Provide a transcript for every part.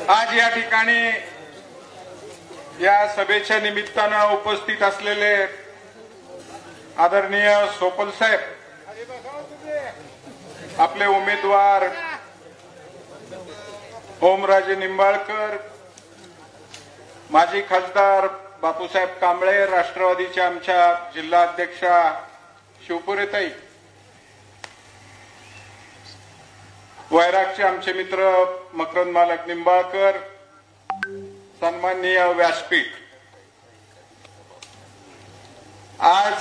आज या ठिकाणी या सभेच्या निमित्तानं उपस्थित असलेले आदरणीय सोपल साहेब, आपले उमेदवार ओमराजे निंबाळकर, माजी खासदार बापूसाहेब कांबळे, राष्ट्रवादीच्या आमच्या जिल्हा अध्यक्षा शिवपुरेताई, वैरागचे आमचे मित्र मकरंद मालक निंबाळकर, सन्माननीय व्यासपीठ, आज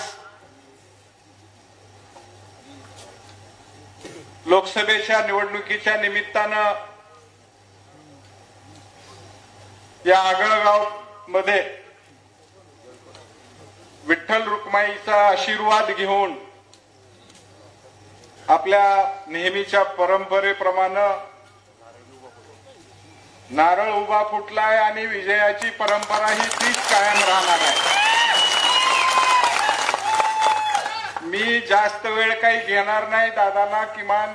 लोकसभेच्या निवडणुकीच्या निमित्तानं या आगळगाव मध्ये विठ्ठल रुक्माईचा आशीर्वाद घेऊन आपल्या नेहमीच्या परंपरेप्रमाणे नारळ उभा फुटलाय आणि विजयाची परंपरा ही तीच कायम राहणार आहे. मी जास्त वेळ काही घेणार नाही. दादांना किमान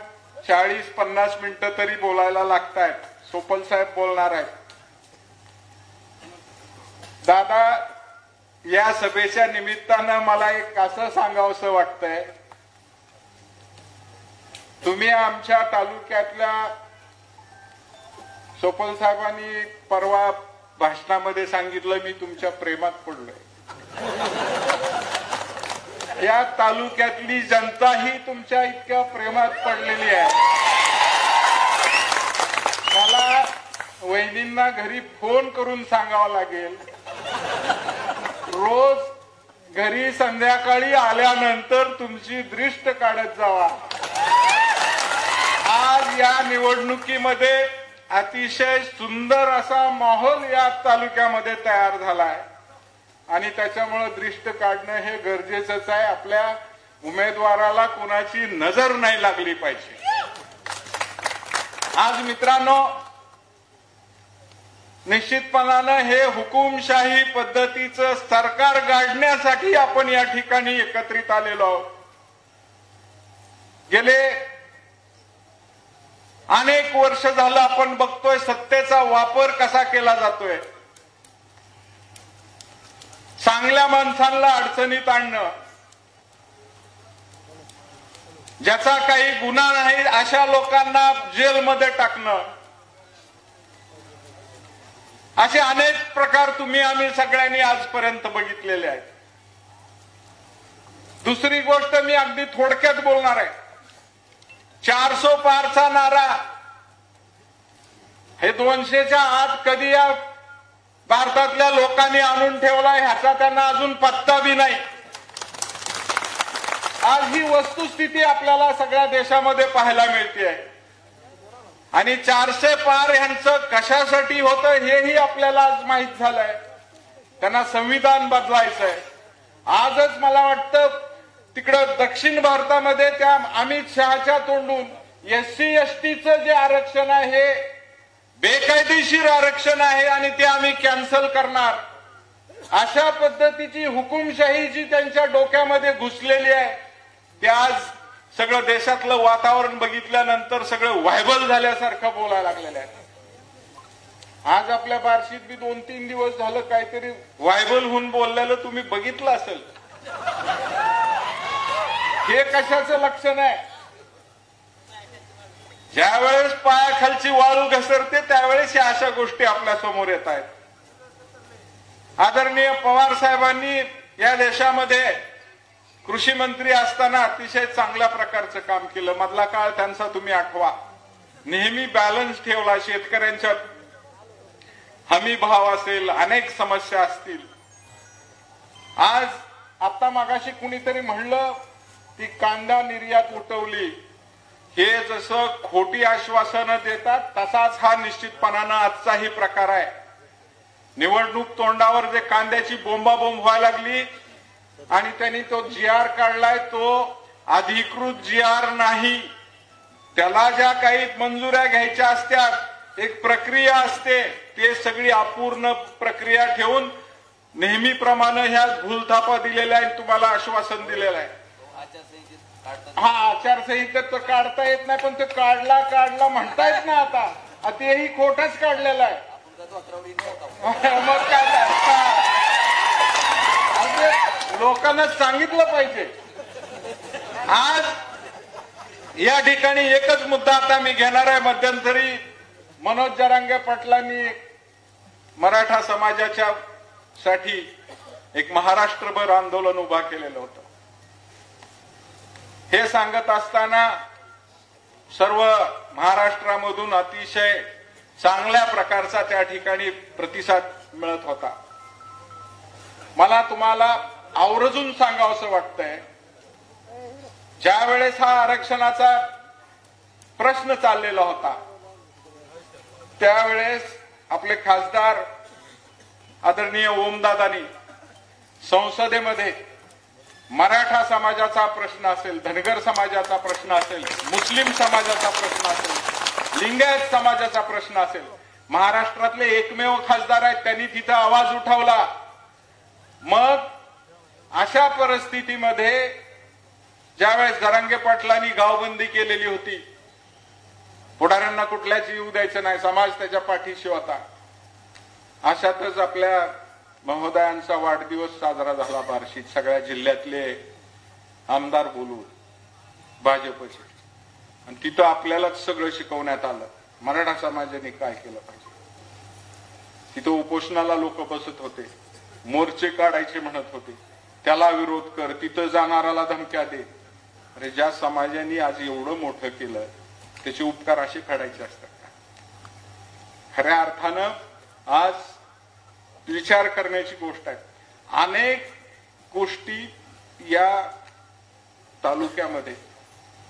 40-50 मिनिटं तरी बोलायला लागतायत. सोपल साहेब बोलणार आहेत. दादा, या सभेच्या निमित्तानं मला एक असं सांगावंसं वाटतंय, तुम्ही आमच्या तालुक्यातल्या, सोपल साहेबांनी परवा भाषणामध्ये सांगितलं, मी तुमच्या प्रेमात पडलोय. या तालुक्यातली जनता ही तुमच्या इतक्या प्रेमात पडलेली आहे. मला वहिनींना घरी फोन करून सांगावं लागेल, रोज घरी संध्याकाळी आल्यानंतर तुमची दृष्ट काढत जावा. आज या निवडणुकीमध्ये अतिशय सुंदर असा माहोल या तालुक्यामध्ये तयार झालाय आणि त्याच्यामुळे दृष्ट काढणं हे गरजेचंच आहे. आपल्या उमेदवाराला कोणाची नजर नाही लागली पाहिजे. आज मित्रांनो, निश्चितपणानं हे हुकुमशाही पद्धतीचं सरकार गाडण्यासाठी आपण या ठिकाणी एकत्रित आलेलो आहोत. गेले अनेक वर्ष झालं आपण बघतोय सत्तेचा वापर कसा केला जातोय. चांगल्या माणसांना अडचणीत आणणं, ज्याचा काही गुन्हा नाही अशा लोकांना जेलमध्ये टाकणं, असे अनेक प्रकार तुम्ही आम्ही सगळ्यांनी आजपर्यंत बघितलेले आहेत. दुसरी गोष्ट मी अगदी थोडक्यात बोलणार आहे. 400 पारचा नारा हे 200च्या आत कधी या भारतातल्या लोकांनी आणून ठेवलाय ह्याचा त्यांना अजून पत्ता बी नाही. आज ही वस्तुस्थिती आपल्याला सगळ्या देशामध्ये पाहायला मिळते आहे आणि 400 पार ह्यांचं कशासाठी होतं हेही आपल्याला आज माहीत झालंय. त्यांना संविधान बदलायचंय. आजच मला वाटतं तिकडं दक्षिण भारतामध्ये त्या अमित शहाच्या तोंडून SC STचं जे आरक्षण आहे हे बेकायदेशीर आरक्षण आहे आणि ते आम्ही कॅन्सल करणार, अशा पद्धतीची हुकुमशाही जी त्यांच्या डोक्यामध्ये घुसलेली आहे ते आज सगळं देशातलं वातावरण बघितल्यानंतर सगळं व्हायबल झाल्यासारखं बोलायला लागलेलं आहे. आज आपल्या बार्शीत बी 2-3 दिवस झालं काहीतरी व्हायबल होऊन बोललेलं तुम्ही बघितलं असेल. हे कशाचं लक्षण आहे? ज्यावेळेस पायाखालची वाळू घसरते त्यावेळेस या अशा गोष्टी आपल्या समोर येत आहेत. आदरणीय पवार साहेबांनी या देशामध्ये कृषी मंत्री असताना अतिशय चांगल्या प्रकारचं काम केलं. मधला काळ त्यांचा तुम्ही आठवा. नेहमी बॅलन्स ठेवला. शेतकऱ्यांच्या हमी भाव असेल, अनेक समस्या असतील. आज आता मागाशी कुणीतरी म्हणलं ती कांदा निर्यात उठवली, हे जसं खोटी आश्वासनं देतात तसाच हा निश्चितपणानं आजचाही प्रकार आहे. निवडणूक तोंडावर जे कांद्याची बोंबाबोंब व्हायला लागली आणि त्यांनी तो GR काढलाय, तो अधिकृत GR नाही. त्याला ज्या काही मंजुऱ्या घ्यायच्या असतात, एक प्रक्रिया असते, ते सगळी अपूर्ण प्रक्रिया ठेवून नेहमीप्रमाणे ह्या भूलथापा दिलेल्या आहेत, तुम्हाला आश्वासन दिलेलं आहे. आचारसंहितेत तर काढता येत नाही, पण ते काढला म्हणतायत ना आता. तेही खोटच काढलेलं आहे. मग काय लोकांना सांगितलं पाहिजे. आज या ठिकाणी एकच मुद्दा आता मी घेणार आहे. मध्यंतरी मनोज जरांगे पाटलांनी मराठा समाजाच्या साठी एक महाराष्ट्रभर आंदोलन उभा केलेलं होतं. हे सांगत असताना सर्व महाराष्ट्रामधून अतिशय चांगल्या प्रकारचा त्या ठिकाणी प्रतिसाद मिळत होता. मला तुम्हाला आवर्जून सांगावंसं वाटतंय, ज्या वेळेस हा आरक्षणाचा प्रश्न चाललेला होता त्यावेळेस आपले खासदार आदरणीय ओमदादांनी संसदेमध्ये मराठा समाजाचा प्रश्न असेल, धनगर समाजाचा प्रश्न असेल, मुस्लिम समाजाचा प्रश्न असेल, लिंगायत समाजाचा प्रश्न असेल, महाराष्ट्रातले एकमेव खासदार आहेत त्यांनी तिथं आवाज उठवला. मग अशा परिस्थितीमध्ये ज्यावेळेस जरांगे पाटलांनी गावबंदी केलेली होती, पुढाऱ्यांना कुठल्याच येऊ द्यायचं नाही, समाज त्याच्या पाठीशी होता, अशातच आपल्या महोदयांचा वाढदिवस साजरा झाला बार्शीत. सगळ्या जिल्ह्यातले आमदार बोलून भाजपचे, आणि तिथं आपल्यालाच सगळं शिकवण्यात आलं मराठा समाजाने काय केलं पाहिजे. तिथं उपोषणाला लोक बसत होते, मोर्चे काढायचे म्हणत होते, त्याला विरोध कर, तिथं जाणाराला धमक्या दे. अरे ज्या समाजाने आज एवढं मोठं केलं त्याचे उपकार असे काढायचे असतात का? खऱ्या अर्थानं आज विचार करण्याची गोष्ट आहे. अनेक गोष्टी या तालुक्यामध्ये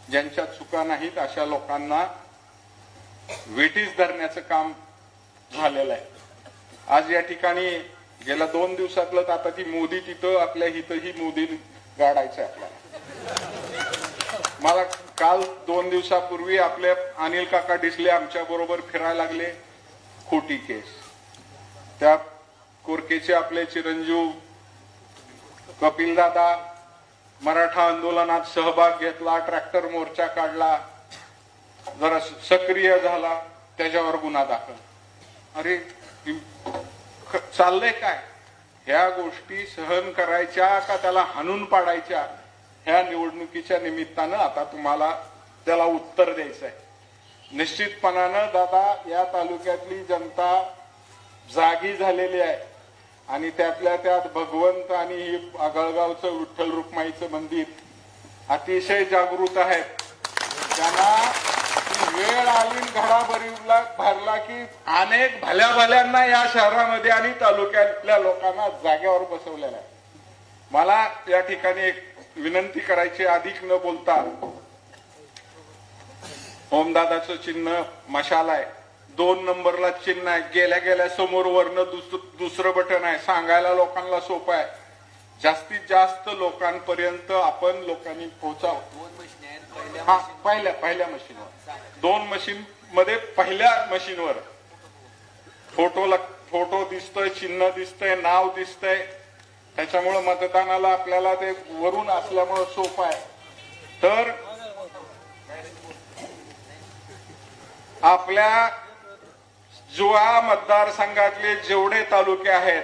ज्यांच्या चुका नाहीत अशा लोकांना वेठीस धरण्याचं काम झालेलं आहे. आज या ठिकाणी गेल्या 2 दिवसातलं आता ती मोदी तिथं आपल्या इथंही मोदी गाडायचं आपल्याला. मला काल 2 दिवसापूर्वी आपले अनिल काका डिसले आमच्या बरोबर फिरायला लागले. खोटी केस, त्या कोरकेचे आपले चिरंजीव कपिलदादा मराठा आंदोलनात सहभाग घेतला, ट्रॅक्टर मोर्चा काढला, जरा सक्रिय झाला, त्याच्यावर गुन्हा दाखल. अरे चाललंय काय? ह्या गोष्टी सहन करायच्या का त्याला हाणून पाडायच्या? ह्या निवडणुकीच्या निमित्तानं आता तुम्हाला त्याला उत्तर द्यायचं आहे. निश्चितपणानं दादा या तालुक्यातली जनता जागी झालेली आहे आणि त्यातल्या त्यात भगवंत आणि ही आगळगावचं विठ्ठल रुक्माईचं मंदिर अतिशय जागृत आहेत. त्यांना वेळ आली घडा भरला की अनेक भल्या भल्यांना या शहरामध्ये आणि तालुक्यातल्या लोकांना जागेवर बसवलेला आहे. मला या ठिकाणी एक विनंती करायची, अधिक न बोलता, ओमदादाचं चिन्ह मशाल आहे, 2 नंबरला चिन्ह आहे, गेल्या गेल्या समोर वरनं दुसरं बटन आहे. सांगायला लोकांना सोपं आहे, जास्तीत जास्त लोकांपर्यंत आपण लोकांनी पोहोचावं. हा पहिल्या मशीनवर, 2 मशीन मध्ये पहिल्या मशीनवर फोटो दिसतोय, चिन्ह दिसतंय, नाव दिसतंय. त्याच्यामुळे मतदानाला आपल्याला ते वरून असल्यामुळे सोपं आहे. तर आपल्या जुळा मतदारसंघातले जेवढे तालुके आहेत,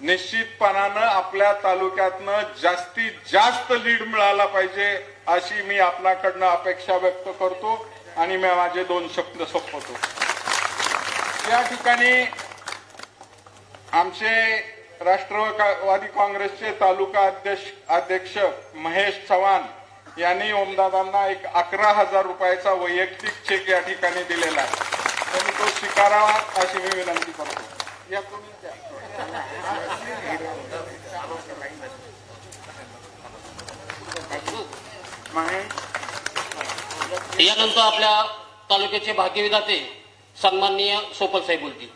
निश्चितपणानं आपल्या तालुक्यातनं जास्तीत जास्त लीड मिळाला पाहिजे अशी मी आपणाकडनं अपेक्षा व्यक्त करतो आणि मी माझे 2 शब्द संपवतो. या ठिकाणी आमचे राष्ट्रवादी काँग्रेसचे तालुका अध्यक्ष महेश चव्हाण यांनी ओमदादांना एक 11,000 रुपयाचा वैयक्तिक चेक या ठिकाणी दिलेला आहे. त्यांनी तो स्वीकारावा अशी मी विनंती करतो. या यानंतर आपल्या तालुक्याचे भाग्यविधाते सन्माननीय सोपल साहेब बोलतील.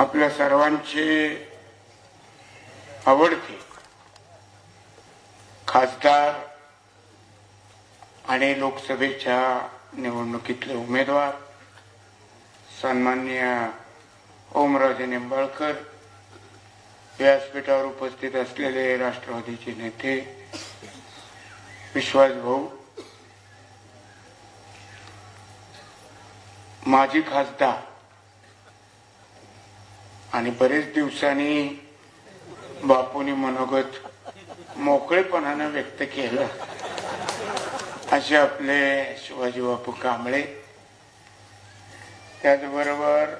आपल्या सर्वांचे आवडते खासदार आणि लोकसभेच्या निवडणुकीतले उमेदवार सन्माननीय ओमराजे निंबाळकर, व्यासपीठावर उपस्थित असलेले राष्ट्रवादीचे नेते विश्वास भाऊ, माजी खासदार आणि बरेच दिवसांनी बापूंनी मनोगत मोकळेपणानं व्यक्त केलं असे आपले शिवाजी बापू कांबळे, त्याचबरोबर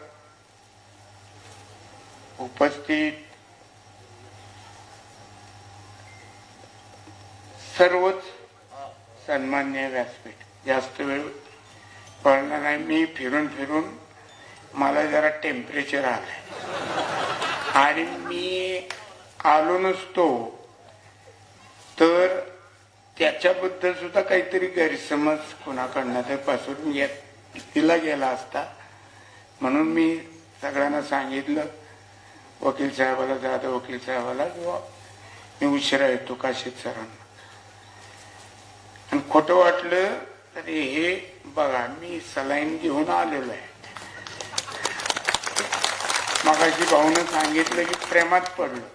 उपस्थित सर्वच सन्मान्य व्यासपीठ. जास्त वेळ पडला नाही, मी फिरून फिरून मला जरा टेम्परेचर आलंय आणि मी आलो नसतो तर त्याच्याबद्दल सुद्धा काहीतरी गैरसमज कोणाकडनं तर पासून तिला गेला असता. म्हणून मी सगळ्यांना सांगितलं, वकील साहेबाला, जाधव वकील साहेबाला, किंवा मी उशिरा येतो काशीद सरांना. आणि खोटं वाटलं तरी हे बघा, मी सलाईन घेऊन आलेलो आहे. मगाशी भाऊनं सांगितलं की प्रेमात पडलो.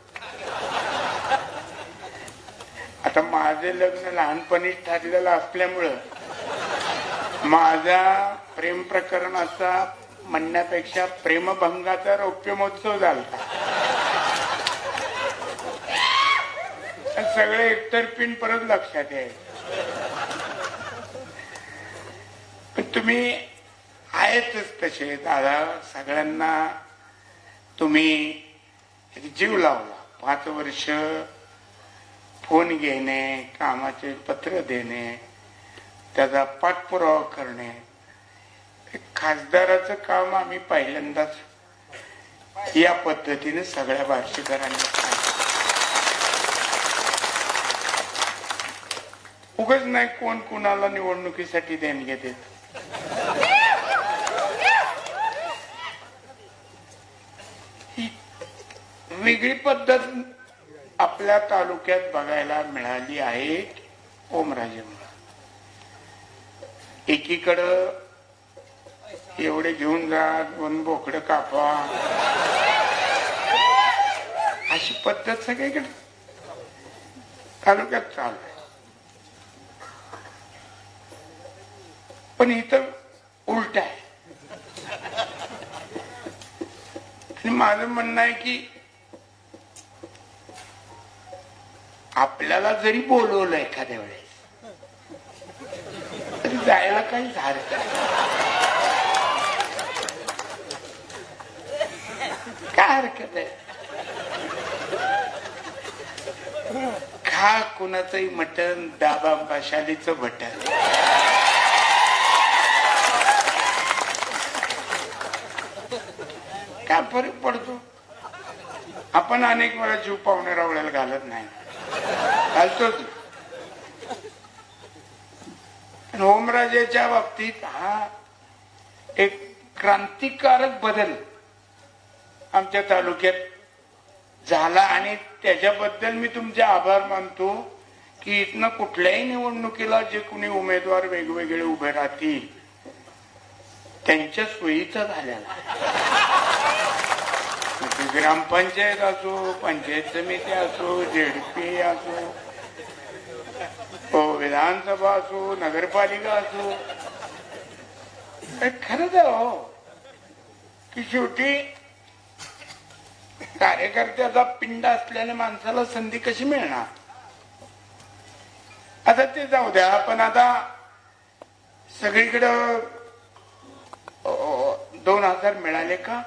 आता माझे लग्न लहानपणीच ठरलेलं असल्यामुळं माझा प्रेम प्रकरणाचा म्हणण्यापेक्षा प्रेमभंगाचा रौप्य महोत्सव झाला. सगळे एकतर्फीन परत लक्षात आहे. पण तुम्ही आहेतच तसे दादा, सगळ्यांना तुम्ही जीव लावला. 5 वर्ष फोन घेणे, कामाचे पत्र देणे, त्याचा पाठपुरावा करणे, खासदाराचं काम आम्ही पहिल्यांदाच या पद्धतीने सगळ्या बार्शीकरांनी उगाच नाही कोण कुणाला निवडणुकीसाठी देणगे देत. ही वेगळी पद्धत आपल्या तालुक्यात बघायला मिळाली आहे. ओमराजेमुळे एकीकडं एवढे घेऊन जा, 2 बोकडं कापा, अशी पद्धत सगळीकडे तालुक्यात चालू आहे. पण इथं उलट आहे. आणि माझं म्हणणं आहे की आपल्याला जरी बोलवलं एखाद्या वेळेस तरी जायला काही हरकत नाही. काय हरकत आहे? खा कुणाचंही मटण, दाबा मशालीचं बटन. काय फरक पडतो? आपण अनेक वेळा जीव पाहुणे रावळ्याला घालत नाही, घालतोच. ओमराजेच्या बाबतीत हा एक क्रांतिकारक बदल आमच्या तालुक्यात झाला आणि त्याच्याबद्दल मी तुमचे आभार मानतो की इथनं कुठल्याही निवडणुकीला जे कुणी उमेदवार वेगवेगळे उभे राहतील त्यांच्या सोयीचा झालेला. ग्रामपंचायत असो, पंचायत समिती असो, झेडपी असो, विधानसभा असो, नगरपालिका असो, खरंच आहे हो की शेवटी कार्यकर्त्याचा पिंड असलेल्या माणसाला संधी कशी मिळणार? आता ते जाऊ द्या, पण आता सगळीकडं 2000 मिळाले का?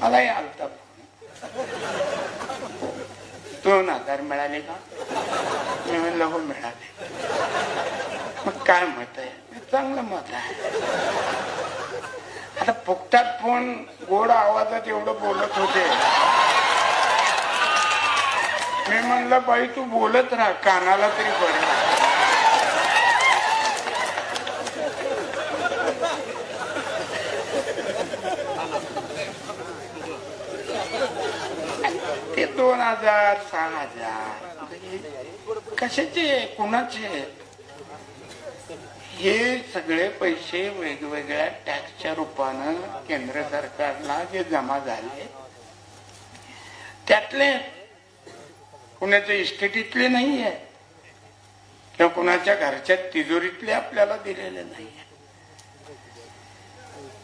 मलाही आलता 2000 मिळाले का? मी म्हणलं हो मिळाले. मग काय मत आहे? चांगलं मत आहे. आता फुकटात फोन गोड आवाजात एवढं बोलत होते. मी म्हणलं बाई तू बोलत राहा, कानाला तरी बरं. ते 2000 6000 कशाचे, कुणाचे? हे सगळे पैसे वेगवेगळ्या टॅक्सच्या रूपानं केंद्र सरकारला जे जमा झाले त्यातले कुणाचे इस्टेटीतले नाही आहे. किंवा कुणाच्या घरच्या तिजोरीतले आपल्याला दिलेले नाही.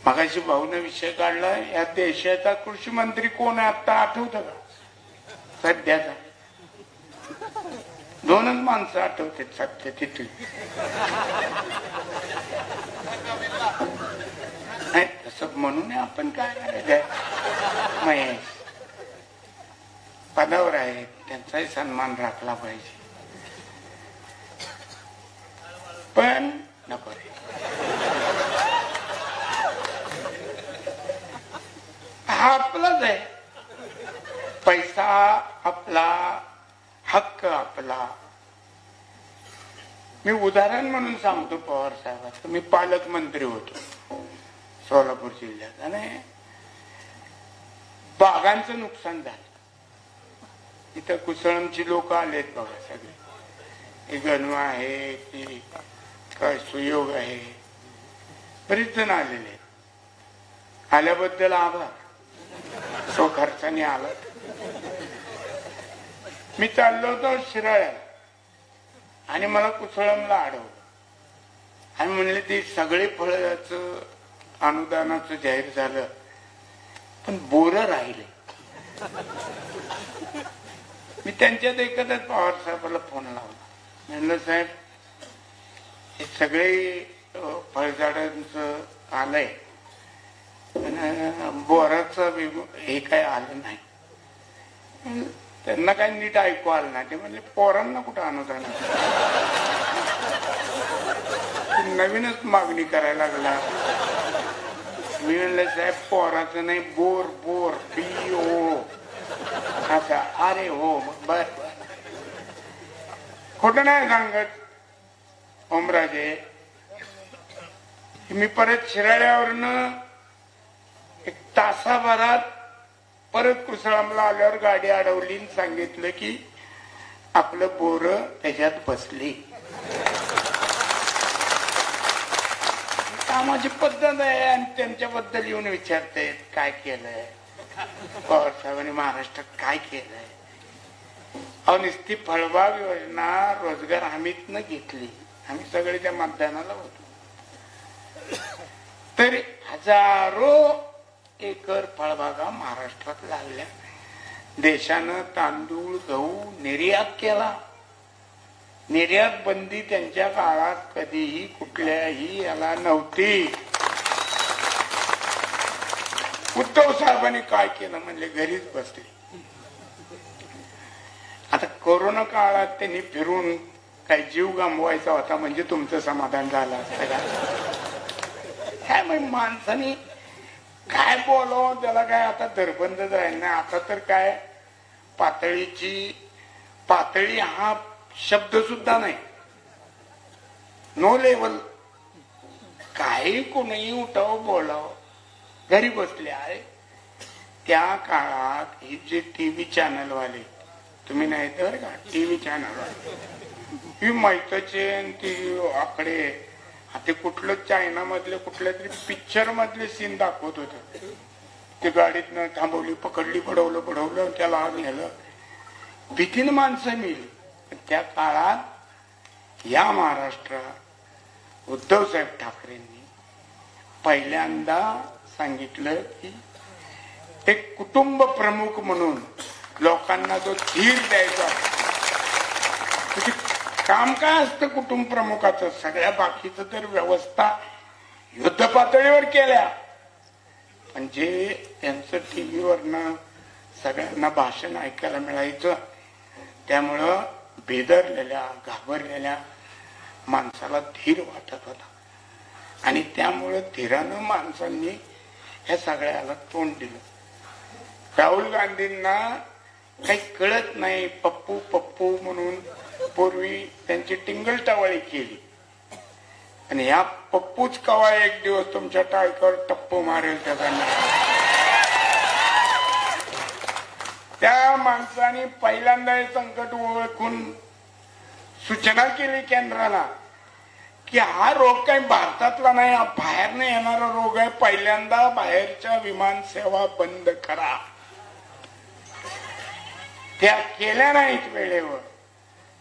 मगाशी भाऊने विषय काढला, या देशाचा कृषी मंत्री कोण आहे आता आठवतं का? सध्याचा 2च माणसं आठवते सध्या तिथली. नाही तसं म्हणून आपण काय करायचं, महेश पदावर आहे त्यांचाही सन्मान राखला पाहिजे. पण नको रे, हा आपलाच आहे, पैसा आपला, हक्क आपला. मी उदाहरण म्हणून सांगतो पवार साहेबांचं. मी पालकमंत्री होतो सोलापूर जिल्ह्यात आणि बागांचं नुकसान झालं. इथं कुसळमची लोक आलेत बघा सगळे, हे गणवा आहे की काय सुयोग आहे, बरीच जण आलेले. आल्याबद्दल आभार, सो खर्चाने आला. मी चाललो होतो शिराळ्याला आणि मला कुसळमला अडवलं आणि म्हणले ते सगळे फळाचं अनुदानाचं जाहीर झालं पण बोरं राहिले. मी त्यांच्यात एकदाच पवार साहेबाला फोन लावला. म्हणलं साहेब हे सगळे फळझाडांचं आलंय पण बोराचं हे काय आलं नाही. त्यांना काही नीट ऐकू आलं नाही. ते म्हणले पोरांना कुठं अनुदान, नवीनच मागणी करायला लागला. मी म्हणलं साहेब पोराचं नाही, बोर बोर BO. अच्छा, अरे हो बर बर, खोटं नाही सांगत ओमराजे. मी परत शिराळ्यावरनं 1 तासाभरात परत कुसळमला आल्यावर गाडी अडवली आणि सांगितलं की आपलं बोर त्याच्यात बसली. कामाची पद्धत आहे आणि त्यांच्याबद्दल येऊन विचारते काय केलंय पवार साहेबांनी महाराष्ट्रात, काय केलंय. अहो नुसती फळबाग योजना रोजगार हमीतनं घेतली, आम्ही सगळे त्या मतदानाला होतो, तरी हजारो एकर फळबागा महाराष्ट्रात लागल्या. देशानं तांदूळ गहू निर्यात केला. निर्यात बंदी त्यांच्या काळात कधीही कुठल्याही याला नव्हती. उद्धव साहेबांनी काय केलं म्हणले घरीच बसले. आता कोरोना काळात त्यांनी फिरून काही जीव गमवायचा होता म्हणजे तुमचं समाधान झालं असतं का? काय मग माणसाने काय बोलावं त्याला, काय आता दरबंदच राहील ना. आता तर काय पातळी हा शब्द सुद्धा नाही, नो लेवल. काही कोणीही उठावं बोलावं, घरी बसले आहे. त्या काळात हे जे टीव्ही चॅनल वाले, तुम्ही नाही तर का टीव्ही चॅनल वाले, ही माहितीचे ती आकडे, ते कुठलं चायना मधले कुठल्या तरी पिक्चर मधले सीन दाखवत होते. ते गाडीतनं थांबवली, पकडली, पडवलं त्याला आग नेलं, भीतीनं माणसं मिळली. त्या काळात या महाराष्ट्रात उद्धव साहेब ठाकरेंनी पहिल्यांदा सांगितलं की एक कुटुंब प्रमुख म्हणून लोकांना जो धीर द्यायचा, काम काय असतं कुटुंब प्रमुखाचं, सगळ्या बाकीचं तर व्यवस्था युद्ध पातळीवर केल्या. पण जे त्यांचं टीव्हीवरनं सगळ्यांना भाषण ऐकायला मिळायचं, त्यामुळं बेदरलेल्या घाबरलेल्या माणसाला धीर वाटत होता आणि त्यामुळं धीरानं माणसांनी ह्या सगळ्याला तोंड दिलं. राहुल गांधींना काही कळत नाही, पप्पू पप्पू म्हणून पूर्वी त्यांची टिंगल टावाळी केली आणि ह्या पप्पूच कवा एक दिवस तुमच्या टाळक्यावर टप्पू मारेल त्याचा. त्या माणसाने पहिल्यांदा हे संकट ओळखून सूचना केली केंद्राला की हा रोग काही भारतातला नाही, हा बाहेरनं येणारा रोग आहे, पहिल्यांदा बाहेरच्या विमान सेवा बंद करा. त्या केल्या नाहीत वेळेवर.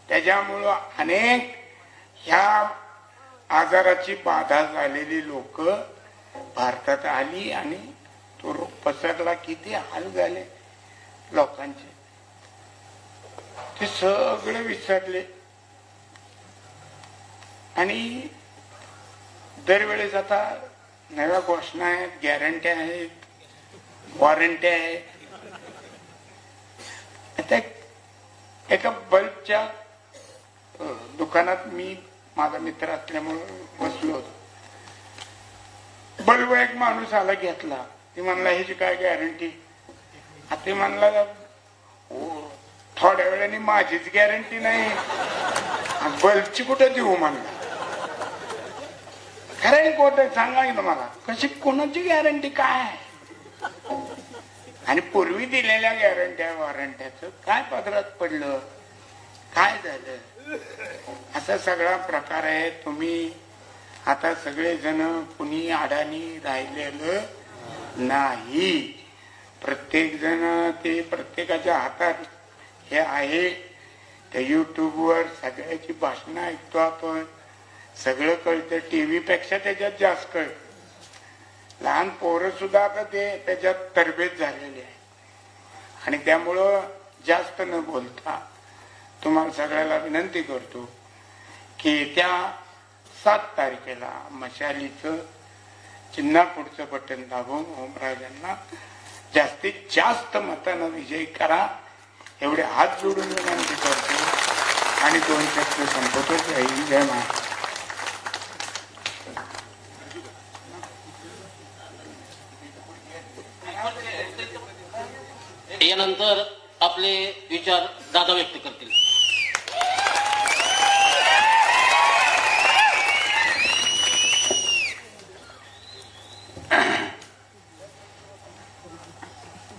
त्याच्यामुळं अनेक ह्या आजाराची बाधा झालेली लोक भारतात आली आणि तो रोग पसरला. किती हाल झाले लोकांचे, ते सगळे विसरले. आणि दरवेळेस आता नव्या घोषणा आहेत, गॅरंट्या आहेत, वॉरंट्या आहेत. आता एका बल्बच्या दुकानात मी माझा मित्र असल्यामुळे बसलो होतो. बल्ब एक माणूस आला घेतला. ती म्हणला ह्याची काय गॅरंटी? ते म्हणला थोड्या वेळाने माझीच गॅरंटी नाही, बल्बची कुठं देऊ म्हणला. खरं कोट सांगा ना मला, कशी कोणाची गॅरंटी काय? आणि पूर्वी दिलेल्या गॅरंट्या वॉरंट्याचं काय पदरात पडलं, काय झालं? असा सगळा प्रकार आहे. तुम्ही आता सगळेजण कुणी अडाणी राहिलेलं नाही. प्रत्येक जण ते प्रत्येकाच्या हातात हे आहे. त्या युट्यूबवर सगळ्याची भाषणं ऐकतो आपण, सगळं कळतं. टीव्ही पेक्षा त्याच्यात जास्त कळतं. लहान पोरं सुद्धा आता ते त्याच्यात तरबेज झालेले आहे. आणि त्यामुळं जास्त न बोलता तुम्हाला सगळ्याला विनंती करतो की त्या 7 तारखेला मशालीचं चिन्हा पुढचं बटन दाबून ओमराजांना जास्तीत जास्त मतानं विजयी करा, एवढे हात जोडून विनंती करतो. आणि 2 शब्द संपवतो. जय हिंद, जय महाराष्ट्र. यानंतर आपले विचार दादा व्यक्त करतील.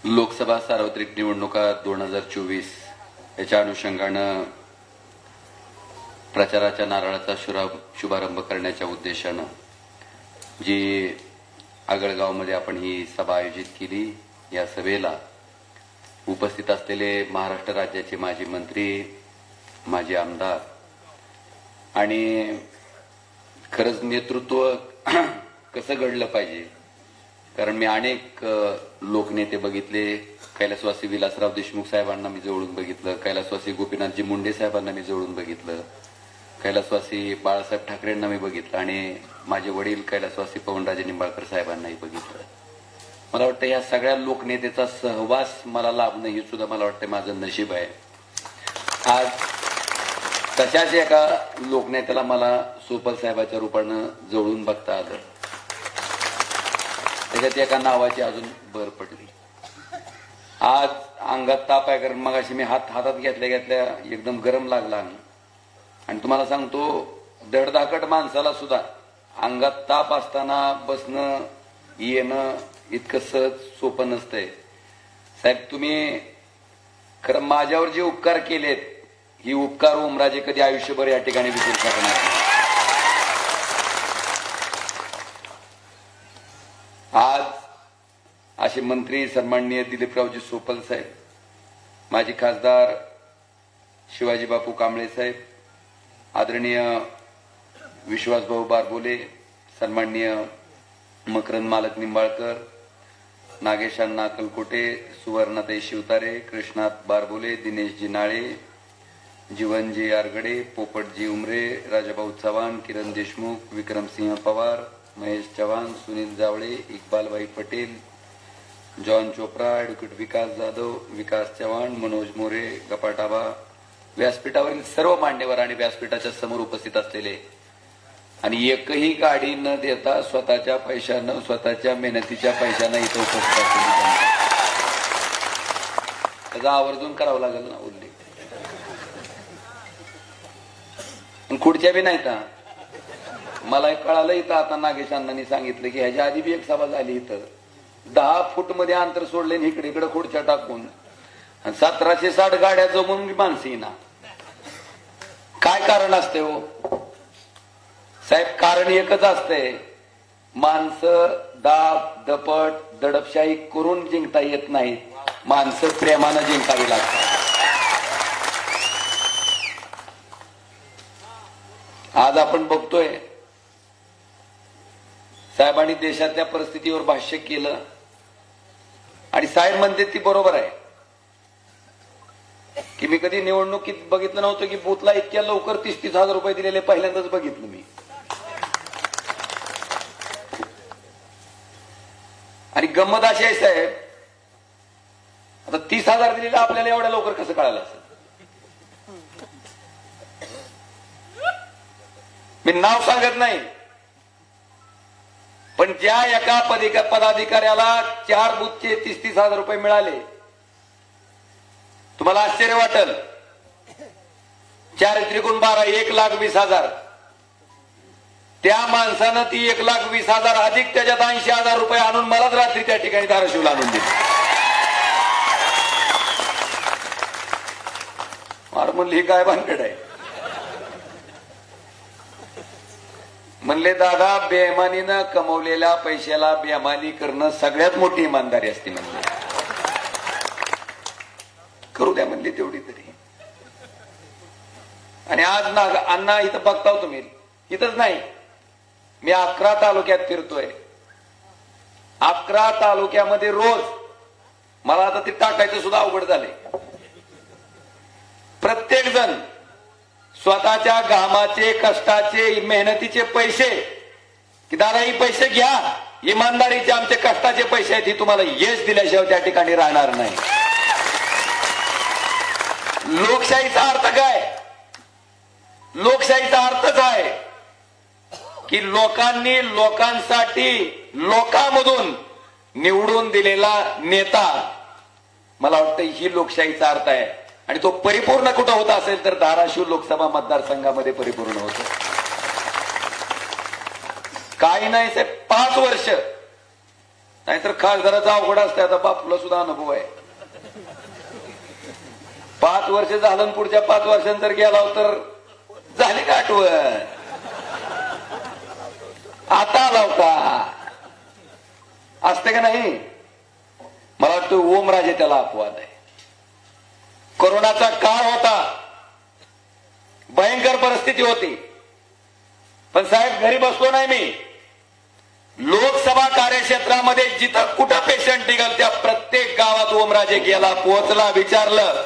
लोकसभा सार्वत्रिक निवडणुका 2024 याच्या अनुषंगानं प्रचाराच्या नारळाचा शुभारंभ करण्याच्या उद्देशानं जी आगळगावमध्ये आपण ही सभा आयोजित केली, या सभेला उपस्थित असलेले महाराष्ट्र राज्याचे माजी मंत्री, माजी आमदार आणि खरंच नेतृत्व कसं घडलं पाहिजे, कारण मी अनेक लोकनेते बघितले. कैलासवासी विलासराव देशमुख साहेबांना मी जवळून बघितलं, कैलासवासी गोपीनाथजी मुंडे साहेबांना मी जवळून बघितलं, कैलासवासी बाळासाहेब ठाकरेंना मी बघितलं आणि माझे वडील कैलासवासी पवनराजे निंबाळकर साहेबांनाही बघितलं. मला वाटतं या सगळ्या लोकनेतेचा सहवास मला लाभणं ही सुद्धा मला वाटतं माझं नशीब आहे. आज तशाच एका लोकनेत्याला मला सोपल साहेबाच्या रूपानं जवळून बघता आलं. त्याच्यात एका नावाची अजून भर पडली. आज अंगात ताप आहे, कारण मग अशी मी हातात घेतल्या घेतल्या एकदम गरम लागला. आणि तुम्हाला सांगतो, धडधाकट माणसाला सुद्धा अंगात ताप असताना बसणं येणं इतकं सहज सोपं नसतंय. साहेब, तुम्ही खरं माझ्यावर जे उपकार केलेत, ही उपकार ओमराजे कधी आयुष्यभर या ठिकाणी विसरू शकणार नाही. आज असे मंत्री सन्माननीय दिलीपरावजी सोपल साहेब, माजी खासदार शिवाजी बापू कांबळे साहेब, आदरणीय विश्वासभाऊ बारबोले, सन्माननीय मकरंद मालक निंबाळकर, नागेश अण्णा कलकोटे, सुवर्णाताई शिवतारे, कृष्णात बारबोले, दिनेशजी नाळे, जीवनजी आरगडे, पोपटजी उमरे, राजाभाऊ चव्हाण, किरण देशमुख, विक्रमसिंह पवार, महेश चव्हाण, सुनील जावळे, इक्बालभाई पटेल, जॉन चोप्रा, ॲडव्होकेट विकास जाधव, विकास चव्हाण, मनोज मोरे, गपाटाबा, व्यासपीठावरील सर्व मान्यवर आणि व्यासपीठाच्या समोर उपस्थित असलेले आणि एकही गाडी न देता स्वतःच्या पैशानं, स्वतःच्या मेहनतीच्या पैशानं इथं उपस्थित असलेली जनता, त्याचा आवर्जून करावं लागेल ना उल्लेख. खुर्च्या बी नाहीत. मला कळालं इथं आता नागेश अण्णांनी सांगितलं की ह्याच्या आधी बी एक सभा झाली इथं, 10 फूट मध्ये अंतर सोडले इकडे इकडे खुर्च्या टाकून 1760 गाड्या जमून माणसी ना. काय कारण असते हो साहेब? कारण एकच असतंय, माणसं दाब दपट दडपशाही करून जिंकता येत नाहीत, माणसं प्रेमानं जिंकावी लागतात. आज आपण बघतोय साहेबांनी देशातल्या परिस्थितीवर भाष्य केलं आणि साहेब म्हणते ती बरोबर आहे की मी कधी निवडणुकीत बघितलं नव्हतं की बूथला इतक्या लवकर 30-30 हजार रुपये दिलेले पहिल्यांदाच बघितलं मी. आणि गंमत अशी आहे साहेब, आता 30,000 दिलेलं आपल्याला एवढ्या लवकर कसं कळालं असेल? मी नाव सांगत नाही, पण ज्या एका पदाधिकाऱ्याला 4 बूथचे 30-30 हजार रुपये मिळाले, तुम्हाला आश्चर्य वाटेल. 4 त्रिकोण 12 1,20,000. त्या माणसानं ती 1,20,000 अधिक त्याच्यात 80,000 रुपये आणून मलाच रात्री त्या ठिकाणी धाराशिवला आणून दिले. मार म्हणली ही काय भानगड आहे? म्हणले दादा, बेईमानीनं कमवलेल्या पैशाला बेईमानी करणं सगळ्यात मोठी इमानदारी असते म्हणले. करू द्या म्हणले तेवढी तरी. आणि आज ना अण्णा इथं बघता तुम्ही, इथंच नाही, मी 11 तालुक्यात फिरतोय. 11 तालुक्यामध्ये रोज मला आता ते टाकायचं सुद्धा अवघड झालंय. प्रत्येक जण स्वतःच्या घामाचे, कष्टाचे, मेहनतीचे पैसे, की दादा ही पैसे घ्या, इमानदारीचे आमचे कष्टाचे पैसे आहेत, ही तुम्हाला यश दिल्याशिवाय त्या ठिकाणी राहणार नाही. लोकशाहीचा अर्थ काय? लोकशाहीचा अर्थच आहे की लोकांनी लोकांसाठी लोकांमधून निवडून दिलेला नेता, मला वाटतं ही लोकशाहीचा अर्थ आहे. आणि तो परिपूर्ण कुठं होत असेल तर धाराशिव लोकसभा मतदारसंघामध्ये परिपूर्ण होतो. काही नाही साहेब, 5 वर्ष, नाहीतर खासदाराचा अवघड असतं. आता बापूला सुद्धा अनुभव आहे. 5 वर्ष झालं, पुढच्या 5 वर्षांतर गेला तर झाली का आठवण? आता आला का? असते का नाही? मला वाटतं ओमराजे त्याला अपवाद आहे. कोरोनाचा काळ होता, भयंकर परिस्थिती होती, पण साहेब घरी बसलो नाही मी. लोकसभा कार्यक्षेत्रामध्ये जिथं कुठं पेशंट निघाल त्या प्रत्येक गावात ओमराजे गेला, पोहोचला, विचारलं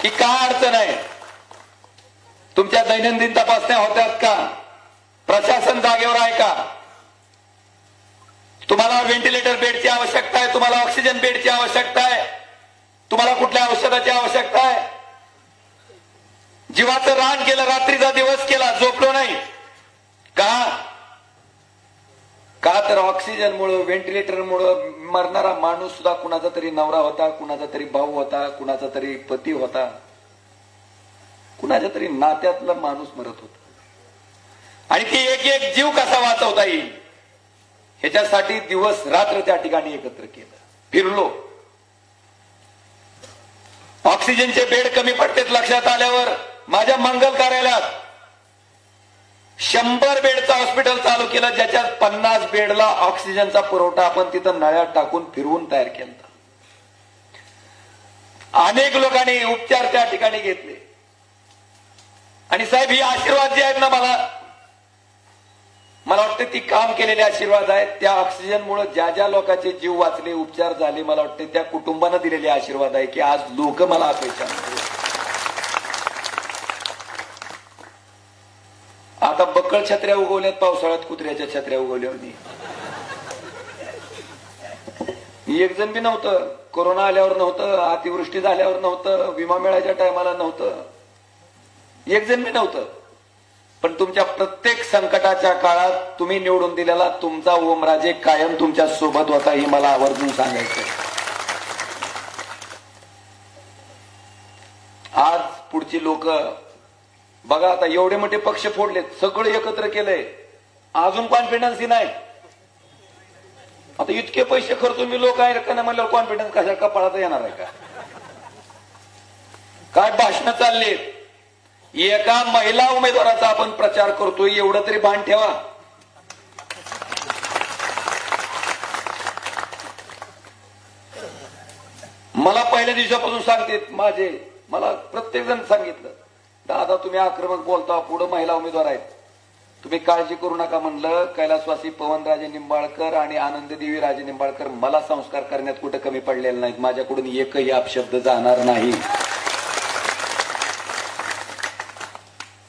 की काय अडचण आहे, तुमच्या दैनंदिन तपासण्या होत्यात का, प्रशासन जागेवर आहे का, तुम्हाला व्हेंटिलेटर बेडची आवश्यकता आहे, तुम्हाला ऑक्सिजन बेडची आवश्यकता आहे, तुम्हाला कुठल्या औषधाची आवश्यकता आहे. जीवाचं रान केलं, रात्रीचा दिवस केला, झोपलो नाही. का तर ऑक्सिजनमुळे, व्हेंटिलेटरमुळे मरणारा माणूस सुद्धा कुणाचा तरी नवरा होता, कुणाचा तरी भाऊ होता, कुणाचा तरी पती होता, कुणाच्या तरी नात्यातला माणूस मरत होता. आणि ती एक एक जीव कसा वाचवता येईल ह्याच्यासाठी दिवस रात्र त्या ठिकाणी एकत्र केलं, फिरलो. ऑक्सिजनचे बेड कमी पडतेत लक्षात आल्यावर माझ्या मंगल कार्यालयात 100 बेडचं हॉस्पिटल चालू केलं, ज्याच्यात 50 बेडला ऑक्सिजनचा पुरवठा आपण तिथं नळ्यात टाकून फिरवून तयार केला. अनेक लोकांनी उपचार त्या ठिकाणी घेतले. आणि साहेब ही आशीर्वाद जे आहेत ना, मला वाटतं ती काम केलेले आशीर्वाद आहेत. त्या ऑक्सिजनमुळे ज्या ज्या लोकांचे जीव वाचले, उपचार झाले, मला वाटतं त्या कुटुंबानं दिलेले आशीर्वाद आहे की आज लोक मला अपेक्षा. आता बक्कळ छत्र्या उगवल्यात, पावसाळ्यात कुत्र्याच्या छत्र्या उगवल्या होती. एक जण बी नव्हतं, कोरोना आल्यावर नव्हतं, अतिवृष्टी झाल्यावर नव्हतं, विमा मिळायच्या टायमाला नव्हतं, एक जण बी नव्हतं. पण तुमच्या प्रत्येक संकटाच्या काळात तुम्ही निवडून दिलेला तुमचा ओमराजे कायम तुमच्या सोबत होता, ही मला आवर्जून सांगायचं. आज पुढची लोक बघा, आता एवढे मोठे पक्ष फोडलेत, सगळं एकत्र केलंय, अजून कॉन्फिडन्स नाही. आता इतके पैसे खर्चून मी लोक आहे का नाही म्हणल्यावर कॉन्फिडन्स कशा कपाळात येणार आहे का? काय भाषणं चाललीत, एका महिला उमेदवाराचा आपण प्रचार करतोय, एवढं तरी भान ठेवा. मला पहिल्या दिवसापासून सांगते, मला प्रत्येक जण सांगितलं दादा तुम्ही आक्रमक बोलता, पुढे महिला उमेदवार आहेत, तुम्ही काळजी करू नका म्हणलं. कैलासवासी पवनराजे निंबाळकर आणि आनंददेवी राजे निंबाळकर मला संस्कार करण्यात कुठे कमी पडलेले नाहीत. माझ्याकडून एकही अपशब्द जाणार नाही.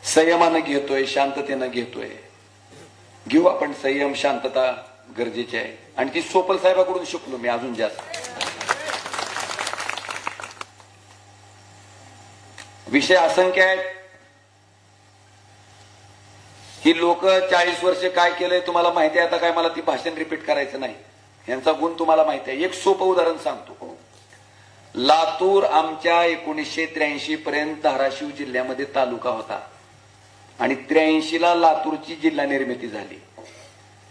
संयमानं घेतोय, शांततेनं घेतोय. घेऊ आपण संयम, शांतता गरजेची आहे. आणि ती सोपल साहेबाकडून शिकलो मी अजून जास्त. विषय असंख्य आहेत. ही लोक 40 वर्ष काय केलंय तुम्हाला माहिती आहे. आता काय मला ती भाषण रिपीट करायचं नाही. यांचा गुण तुम्हाला माहिती आहे. एक सोपं उदाहरण सांगतो. लातूर आमच्या 1983 पर्यंत धाराशिव जिल्ह्यामध्ये तालुका होता आणि 83ला लातूरची जिल्हा निर्मिती झाली.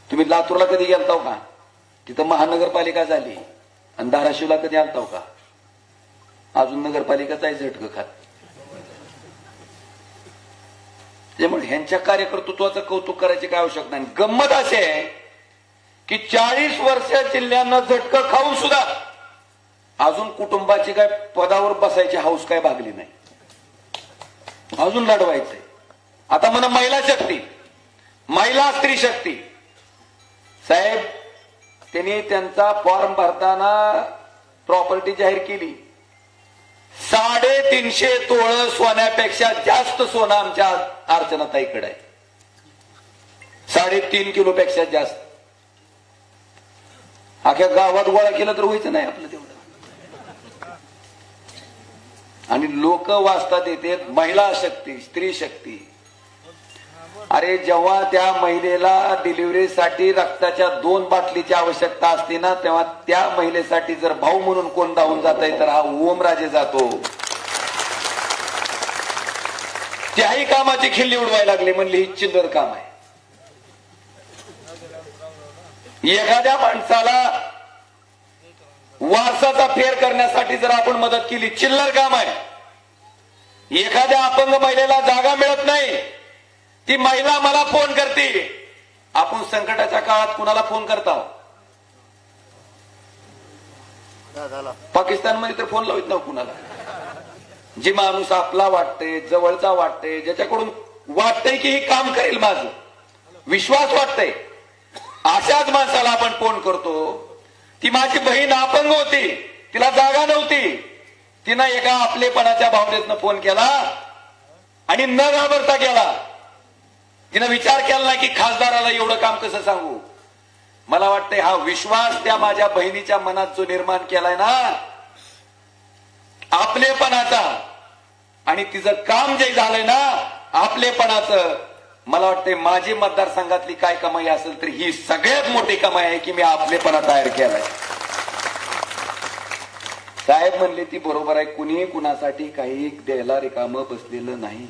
तुम्ही लातूरला कधी गेलताव का? तिथं महानगरपालिका झाली. आणि धाराशिवला कधी आलताव का? अजून नगरपालिकाच आहे झटकं खात. त्यामुळे ह्यांच्या कार्यकर्तृत्वाचं कौतुक करायची काय आवश्यक नाही. गंमत असे आहे की 40 वर्ष जिल्ह्यांना झटकं खाऊन सुद्धा अजून कुटुंबाची काय पदावर बसायची हौस काय भागली नाही. अजून लढवायचंय. आता म्हणा महिला शक्ती, महिला स्त्री शक्ती. साहेब त्यांनी त्यांचा फॉर्म भरताना प्रॉपर्टी जाहीर केली. 350 तोळ सोन्यापेक्षा जास्त सोनं आमच्या अर्चनाताईकडे आहे. 3.5 किलो पेक्षा जास्त. अख्या गावात गोळा केलं तर व्हायचं नाही आपलं तेवढं. आणि लोक वाचतात येते महिला शक्ती, स्त्री शक्ती. अरे जेव्हा त्या महिलेला डिलिव्हरीसाठी रक्ताच्या 2 बाटलीची आवश्यकता असते ना, तेव्हा त्या महिलेसाठी जर भाऊ म्हणून कोण धावून जात आहे तर हा ओमराजे जातो. त्याही कामाची खिल्ली उडवायला लागली. म्हणली ही चिल्लर काम आहे. एखाद्या माणसाला वारसाचा फेर करण्यासाठी जर आपण मदत केली, चिल्लर काम आहे. एखाद्या अपंग महिलेला जागा मिळत नाही, ती महिला मला फोन करते. आपण संकटाच्या काळात कुणाला फोन करता? पाकिस्तानमध्ये तर फोन लावित ना कुणाला. जे माणूस आपला वाटते, जवळचा वाटते, ज्याच्याकडून वाटतंय की हे काम करेल, माझं विश्वास वाटतंय, अशाच माणसाला आपण फोन करतो. ती माझी बहीण अपंग होती, तिला जागा नव्हती. तिनं एका आपलेपणाच्या भावनेतनं फोन केला आणि न घाबरता केला. तिनं विचार केला नाही की खासदाराला एवढं काम कसं सांगू. मला वाटतंय हा विश्वास त्या माझ्या बहिणीच्या मनात जो निर्माण केलाय ना आपलेपणाचा, आणि तिचं काम जे झालंय ना आपलेपणाचं, मला वाटतंय माझी मतदारसंघातली काय कमाई असेल तर ही सगळ्यात मोठी कमाई आहे की मी आपलेपणा तयार केलाय. साहेब म्हणले ती बरोबर आहे. कुणी कुणासाठी काही द्यायला रिकामं बसलेलं नाही.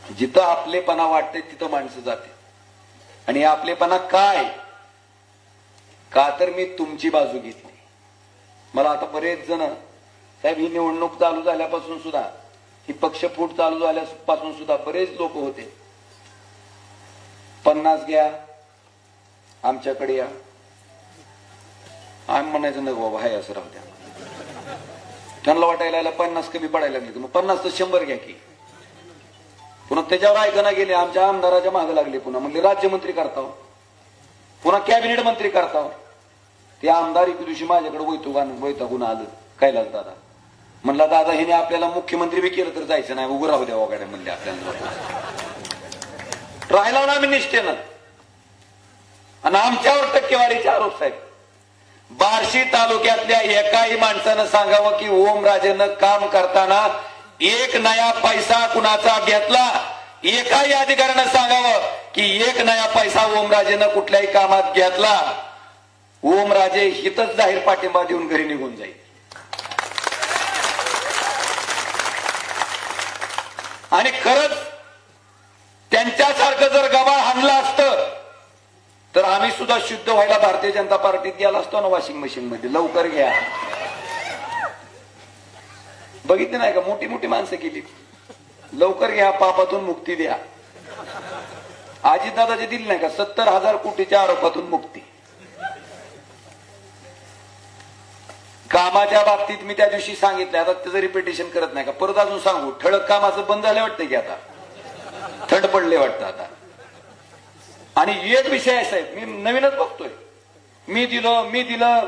जिथं आपलेपणा वाटते तिथं माणसं जाते. आणि आपलेपणा काय का तर मी तुमची बाजू घेतली. मला आता बरेच जण साहेब ही निवडणूक चालू झाल्यापासून सुद्धा, ही पक्षफूट चालू झाल्यापासून सुद्धा बरेच लोक होते. 50 घ्या, आमच्याकडे या. आम्ही म्हणायचं नाही बाबा हाय असं राहू द्या. त्यांना वाटायला 50 कमी पडायला लागले, मग 50 तर 100 घ्या की. पुन्हा त्याच्यावर ऐकणं गेले, आमच्या आमदाराच्या मागे लागले. पुन्हा म्हणजे राज्यमंत्री करताव, पुन्हा कॅबिनेट मंत्री करताव. ते आमदार एक दिवशी माझ्याकडे वैतागून आलं. कैलास दादा म्हणला, दादा हिने आपल्याला मुख्यमंत्री बी केलं तर जायचं नाही, उभं राहू द्या वगैरे म्हणले. आपल्याला राहिला ना आम्ही निष्ठेनं. आणि आमच्यावर टक्केवारीचे आरोप साहेब. बार्शी तालुक्यातल्या एकाही माणसानं सांगावं की ओमराजेनं काम करताना 1 नया पैसा कुणाचा घेतला. एकाही अधिकाऱ्यानं सांगावं की 1 नया पैसा ओमराजेनं कुठल्याही कामात घेतला. ओमराजे हितच जाहीर पाठिंबा देऊन घरी निघून जाईल. आणि खरंच त्यांच्यासारखं जर गबाळ हाणलं असतं तर आम्ही सुद्धा शुद्ध व्हायला भारतीय जनता पार्टीत गेला असतो ना, वॉशिंग मशीन मध्ये. लवकर घ्या. बघितले नाही का मोठी मोठी माणसं केली. लवकर घ्या, पापातून मुक्ती द्या. अजितदादाचे दिली नाही का 70,000 कोटीच्या आरोपातून मुक्ती. कामाच्या बाबतीत मी त्या दिवशी सांगितलं, आता त्याचं रिपिटेशन करत नाही का, परत अजून सांगू. ठळक कामाचं बंद झालं वाटतं की आता, थंड पडले वाटतं आता. आणि एक विषय आहे साहेब, मी नवीनच बघतोय, मी दिलं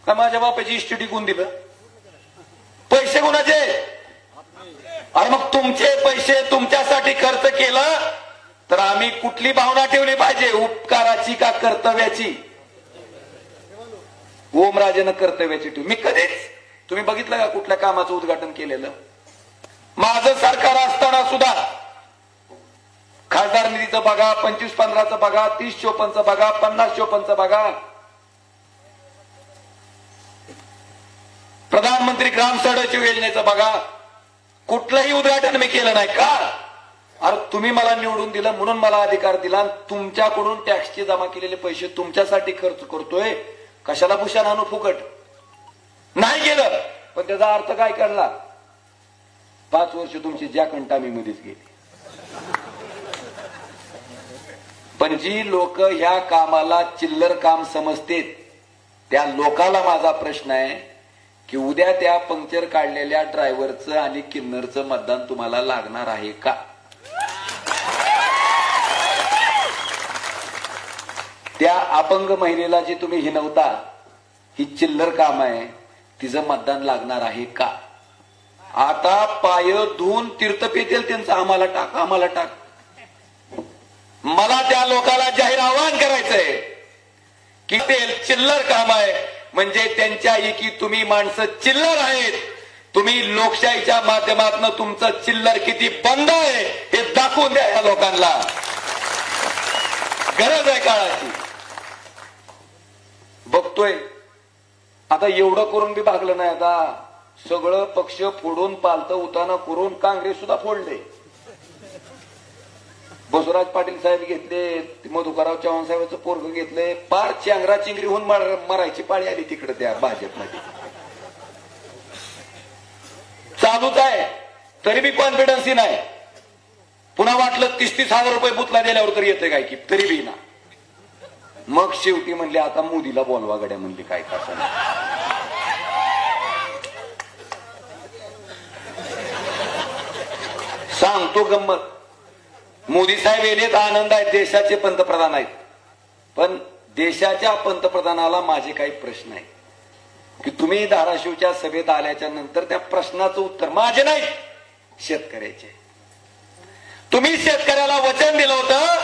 का माझ्या बापाची इस्टेटी कोण दिलं? पैसे कोणाचे? अरे मग तुमचे पैसे तुमच्यासाठी खर्च केलं तर आम्ही कुठली भावना ठेवली पाहिजे, उपकाराची का कर्तव्याची? ओमराजेनं कर्तव्याची ठेवली. मी कधीच, तुम्ही बघितलं का कुठल्या कामाचं उद्घाटन केलेलं? माझं सरकार असताना सुद्धा खासदार निधीचं बघा, 25-15चं बघा, 30-54चं बघा, 50-54चं बघा, प्रधानमंत्री ग्राम सडक योजनेचं बघा, कुठलंही उद्घाटन मी केलं नाही. का? अरे तुम्ही मला निवडून दिलं म्हणून मला अधिकार दिला, तुमच्याकडून टॅक्सचे जमा केलेले पैसे तुमच्यासाठी खर्च करतोय, कशाला भूषण आणू फुकट? नाही केलं. पण त्याचा अर्थ काय काढला? 5 वर्ष तुमची ज्या कंटामीमध्येच गेली. पण जी लोक ह्या कामाला चिल्लर काम समजतेत त्या लोकाला माझा प्रश्न आहे की उद्या त्या पंक्चर काढलेल्या ड्रायव्हरचं आणि किन्नरचं मतदान तुम्हाला लागणार आहे का? त्या अपंग महिलेला जी तुम्ही हिनवता, ही चिल्लर काम आहे, तिचं मतदान लागणार आहे का? आता पाय धुवून तीर्थ पेतेल त्यांचं आम्हाला टाक, आम्हाला टाक. मला त्या लोकांना जाहीर आवाहन करायचंय की ते चिल्लर काम आहे, म्हणजे त्यांच्या की तुम्ही माणसं चिल्लर आहेत. तुम्ही लोकशाहीच्या माध्यमातून तुमचं चिल्लर किती बंद आहे हे दाखवून द्या या लोकांना. गरज आहे काळाची. बघतोय आता एवढं करून बी भागलं नाही. आता सगळं पक्ष फोडून पालतं उताना करून काँग्रेस सुद्धा फोडले. बसवराज पाटील साहेब घेतले, मधुकरराव चव्हाण साहेबांचं पोरग घेतले, पार चांगरा चिंगरी होऊन मरायची पाळी आली तिकडे त्या भाजपमध्ये. चालूच आहे तरी बी कॉन्फिडन्स नाही. पुन्हा वाटलं 30-30 हजार रुपये बुथला दिल्यावर तरी येते काय की, तरी बी ना. मग शेवटी म्हणले आता मोदीला बोलवा गड्या, म्हणले काय कसं. सांगतो गंमत, मोदी साहेब येलेत, आनंद आहे, देशाचे पंतप्रधान आहेत. पण देशाच्या पंतप्रधानाला माझे काही प्रश्न आहेत की तुम्ही धाराशिवच्या सभेत आल्याच्या नंतर त्या प्रश्नाचं उत्तर माझे नाही, शेतकऱ्याचे. तुम्ही शेतकऱ्याला वचन दिलं होतं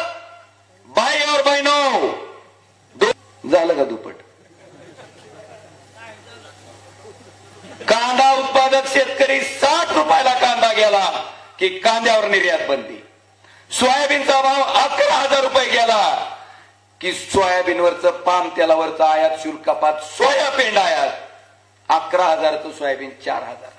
बाय और बाय नो, झालं का दुप्पट? कांदा उत्पादक शेतकरी 60 रुपयाला कांदा गेला की कांद्यावर निर्यात बंदी. सोयाबीनचा भाव 11,000 रुपये गेला की सोयाबीनवरचं पाम तेलावरचं आयात शुल्क कपात, सोया पेंड आयात. 11,000चं सोयाबीन 4,000.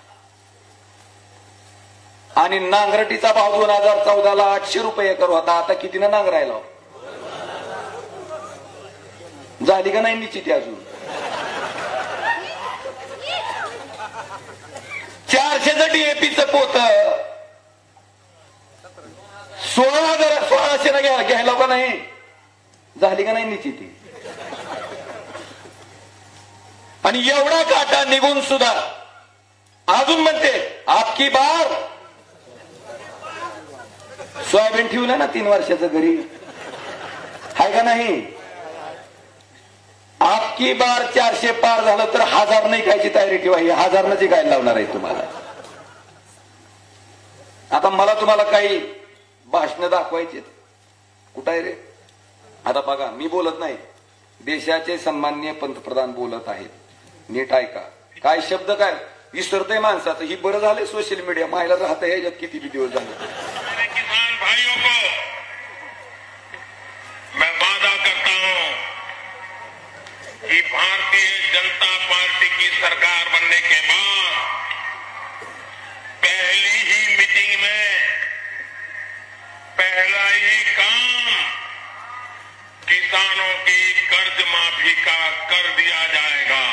आणि नांगरटीचा भाव 2014ला 800 रुपये एकर होता, आता कितीनं नांगरायला? झाली का नाही निश्चिती अजून? 400चं डीएपीचं पोत 16,000-1600 घ्यायला का नाही? झाली का नाही निश्चिती? आणि एवढा काटा निघून सुद्धा अजून म्हणते आपकी बार. सोयाबीन ठेवलं ना 3 वर्षाचं घरी, आहे का नाही? आपकी बार 400 पार झालं तर 1000 नाही खायची तयारी ठेवा. ही 1000 काय लावणार आहे तुम्हाला? आता मला तुम्हाला काही भाषण दाखवायचे कुठं आहे रे? आता बघा, मी बोलत नाही, देशाचे सन्माननीय पंतप्रधान बोलत आहेत. नीट ऐका. काय शब्द काय विसरतय माणसाचं. ही बरं झालंय सोशल मीडिया, मायला राहत ह्याच्यात किती दिवस झाले. किसान भाइयों को मैं वादा करता हूं कि भारतीय जनता पार्टी की सरकार बनने के बाद पहली ही मीटिंग में पहला ही काम किसानों की कर्ज माफी का कर दिया जाएगा.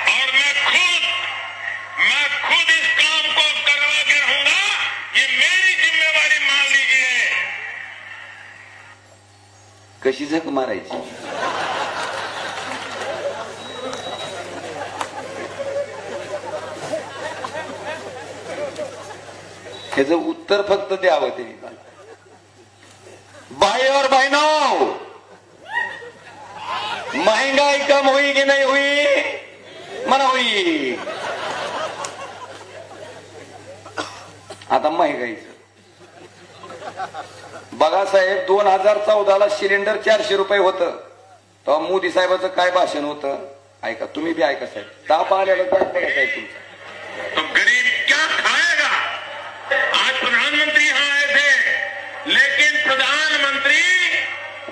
और मैं खुद इस काम को करवा के रहूंगा. ये मेरी जिम्मेवारी मान लीजिए. कशी झक मारायची? ह्याचं उत्तर फक्त द्यावं ते भाई और बहनों, महंगाई कम हुई की नहीं हुई? म्हणा हुई. आता महंगाईचं बघा साहेब, 2014ला सिलेंडर 400 रुपये होतं. तेव्हा मोदी साहेबाचं काय भाषण होतं ऐका, तुम्ही बी ऐका साहेब. ताप आलेला काय साहेब तुमचं. तो गरीब क्या खाएगा? आज प्रधानमंत्री यहाँ आए थे, लेकिन प्रधानमंत्री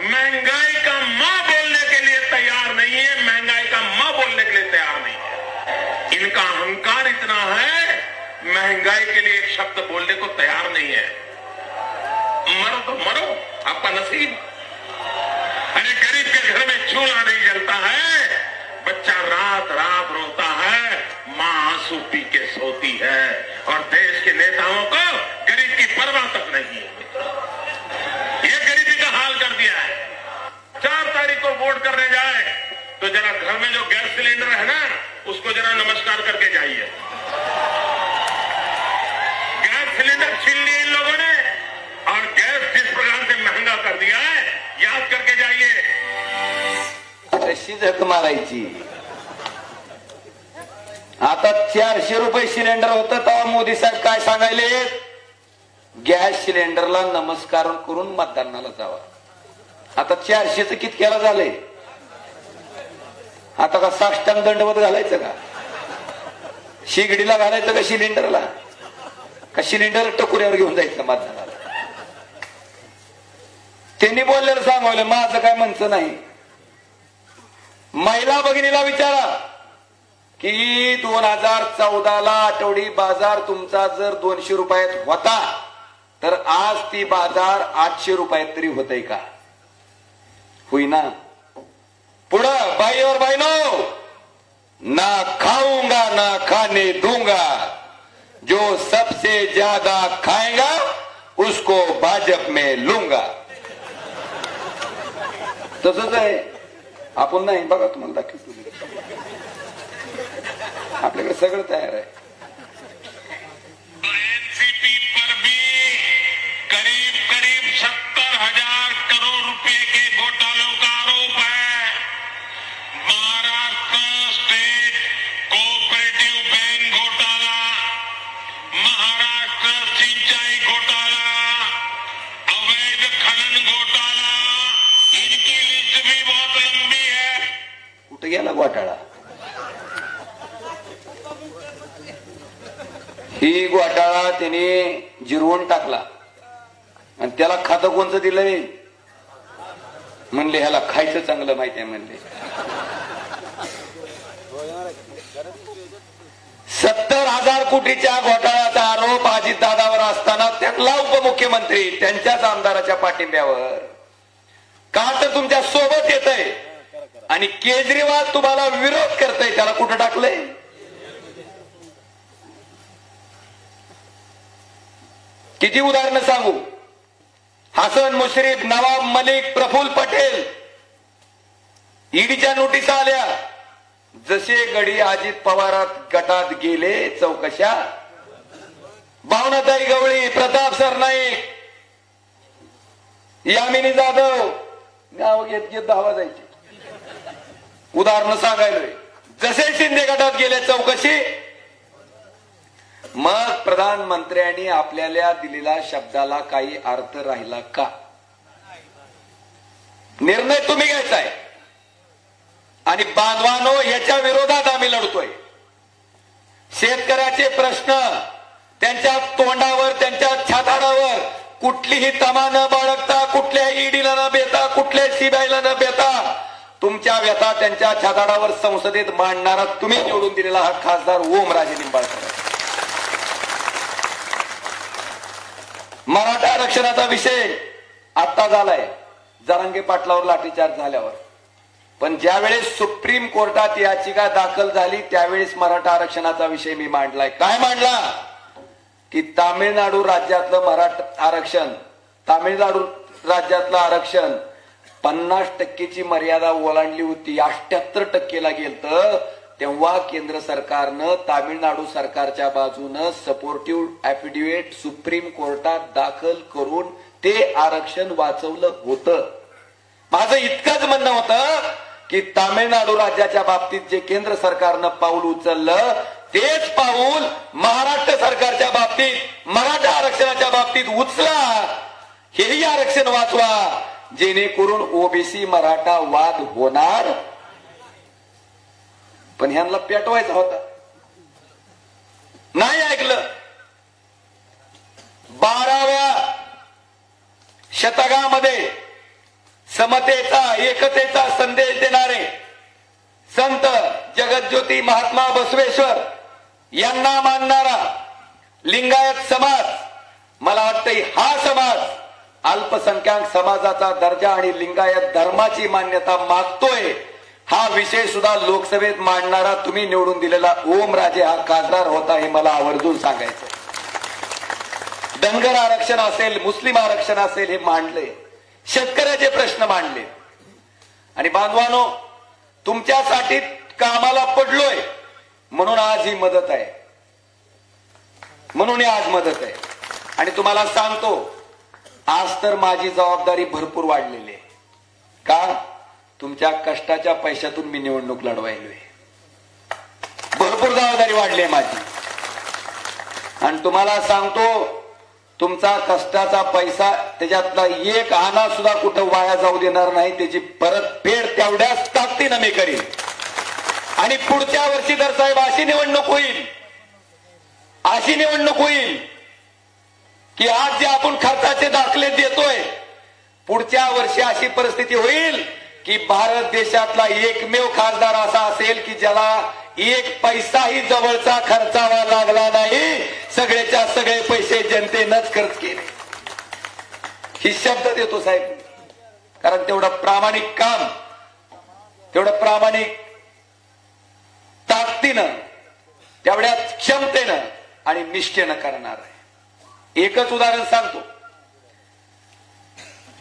महंगाई का मां बोलने के लिए तैयार नहीं है, महंगाई का मां बोलने के लिए तैयार नहीं है. इनका अहंकार इतना है, महंगाई के लिए एक शब्द बोलने को तैयार नहीं है. मरो तो मरो, आपका नसीब. अरे गरीब के घर में चूल्हा नहीं जलता है, बच्चा रात रात रोता है, मां आंसू पी के सोती है, और देश के नेताओं को गरीब की परवाह तक नहीं है. ये गरीबी का हाल कर दिया है. 4 तारीख को वोट करने जाए तो जरा घर में जो गैस सिलेंडर है ना, उसको जरा नमस्कार करके जाइए. गैस सिलेंडर छीन लिए इन लोगों ने, और गैस जिस प्रकार से महंगा कर दिया है, याद करके जाइए. कशी झक मारायची. आता 400 रुपये सिलेंडर होतं तेव्हा मोदी साहेब काय सांगायले, गॅस सिलेंडरला नमस्कार करून मतदानाला जावा. आता 400चं कितक्याला झालंय? आता का साष्टांग दंडवत घालायचं का? शिगडीला घालायचं का सिलेंडरला? का सिलेंडर टकुऱ्यावर घेऊन जायचं मतदानाला? त्यांनी बोललेलं सांगवलं, माझं काय म्हणचं नाही. महिला भगिनीला विचारा की 2014ला आठवडी बाजार तुमचा जर 200 रुपयात होता, तर आज ती बाजार 800 रुपयात तरी होतय का? होईना. पुढं भाई और बहनों, ना खाऊंगा ना खाने दूंगा, जो सबसे ज्यादा खाएगा उसको भाजप में लूंगा. तसंच आहे. आपण नाही बघा, तुम्हाला दाखवतो. आपल्याकडे सगळं तयार आहे. एनसीपी पर भी करीब करीब 70,000 करोड़ रुपए के घोटालों का आरोप है. महाराष्ट्र स्टेट कोऑपरेटिव बैंक घोटाला, महाराष्ट्र सिंचाई घोटाला, अवैध खनन घोटाला, इनकी लिस्ट भी बहुत लंबी है. कुठे गेला घोटाळा? ही घोटाळा त्याने जिरवून टाकला, आणि त्याला खातं कोणचं दिलंय? म्हणले ह्याला खायचं चांगलं माहिती आहे. म्हणले 70,000 कोटीच्या घोटाळ्याचा आरोप अजितदादावर असताना त्यांना उपमुख्यमंत्री त्यांच्याच आमदाराच्या पाठिंब्यावर, का तर तुमच्या सोबत येत आहे, आणि केजरीवाल तुम्हाला विरोध करतय, त्याला कुठं टाकलंय? किती उदाहरणं सांगू. हसन मुश्रीफ, नवाब मलिक, प्रफुल्ल पटेल, ईडीच्या नोटीस आल्या. जसे गडी अजित पवारात गटात गेले चौकशा, भावनाताई गवळी, प्रताप सरनाईक, यामिनी जाधव नाव घेत घेत धावा जायची. उदाहरणं सांगायलोय. जसे शिंदे गटात गेले चौकशी, मग प्रधानमंत्र्यांनी आपल्याला दिलेल्या शब्दाला काही अर्थ राहिला का? निर्णय तुम्ही घ्यायचा आहे. आणि बांधवानो, याच्या विरोधात आम्ही लढतोय. शेतकऱ्याचे प्रश्न त्यांच्या तोंडावर, त्यांच्या छाताडावर कुठलीही तमा न बाळगता, कुठल्या ईडीला न बेता, कुठल्या सीबीआयला न बेता, तुमच्या व्यथा त्यांच्या छाताडावर संसदेत मांडणारा तुम्ही निवडून दिलेला हा खासदार ओमराजे निंबाळकर. मराठा आरक्षणाचा विषय आता झालाय जरांगे पाटलावर लाठीचार्ज झाल्यावर, पण ज्यावेळेस सुप्रीम कोर्टात याचिका दाखल झाली त्यावेळेस मराठा आरक्षणाचा विषय मी मांडलाय. काय मांडला? की तामिळनाडू राज्यातलं मराठा आरक्षण, तामिळनाडू राज्यातलं आरक्षण 50% मर्यादा ओलांडली होती, 78% गेलं, तेव्हा केंद्र सरकारनं तामिळनाडू सरकारच्या बाजूनं सपोर्टिव्ह ऍफिडेव्हिट सुप्रीम कोर्टात दाखल करून ते आरक्षण वाचवलं होतं. माझं इतकंच म्हणणं होतं की तामिळनाडू राज्याच्या बाबतीत जे केंद्र सरकारनं पाऊल उचललं तेच पाऊल महाराष्ट्र सरकारच्या बाबतीत मराठा आरक्षणाच्या बाबतीत उचला. हेही आरक्षण वाचवा जेणेकरून ओबीसी मराठा वाद होणार. पण ह्यांना पेटवायचा होता, नाही ऐकलं. 12व्या शतकामध्ये समतेचा एकतेचा संदेश देणारे संत जगज्योती महात्मा बसवेश्वर यांना मानणारा लिंगायत समाज, मला वाटतं हा समाज अल्पसंख्याक समाजाचा दर्जा आणि लिंगायत धर्माची मान्यता मागतोय. हा विषय सुद्धा लोकसभेत मांडणारा तुम्ही निवडून दिलेला ओमराजे हा खासदार होता, हे मला आवर्जून सांगायचं. धनगर आरक्षण असेल, मुस्लिम आरक्षण असेल, हे मांडले. शेतकऱ्याचे प्रश्न मांडले. आणि बांधवानो, तुमच्यासाठी कामाला पडलोय म्हणून आज ही मदत आहे, म्हणून आज मदत आहे. आणि तुम्हाला सांगतो, आज तर माझी जबाबदारी भरपूर वाढलेली आहे. का? तुमच्या कष्टाच्या पैशातून मी निवडणूक लढवायलोय. भरपूर जबाबदारी वाढली आहे माझी. आणि तुम्हाला सांगतो, तुमचा कष्टाचा पैसा त्याच्यातला एक आणा सुद्धा कुठं वाया जाऊ देणार नाही. त्याची परतफेड तेवढ्याच ताकदीनं मी करीन. आणि पुढच्या वर्षी तर साहेब अशी निवडणूक होईल, अशी निवडणूक होईल की आज जे आपण खर्चाचे दाखले देतोय, पुढच्या वर्षी अशी परिस्थिती होईल की भारत देशातला एकमेव खासदार असा असेल की ज्याला एक पैसाही जवळचा खर्चावा लागला नाही. सगळेच्या सगळे पैसे जनतेनंच खर्च केले. ही शब्द देतो साहेब, कारण तेवढं प्रामाणिक काम, तेवढं प्रामाणिक ताकदीनं, तेवढ्या क्षमतेनं आणि निष्ठेनं करणार आहे. एकच उदाहरण सांगतो.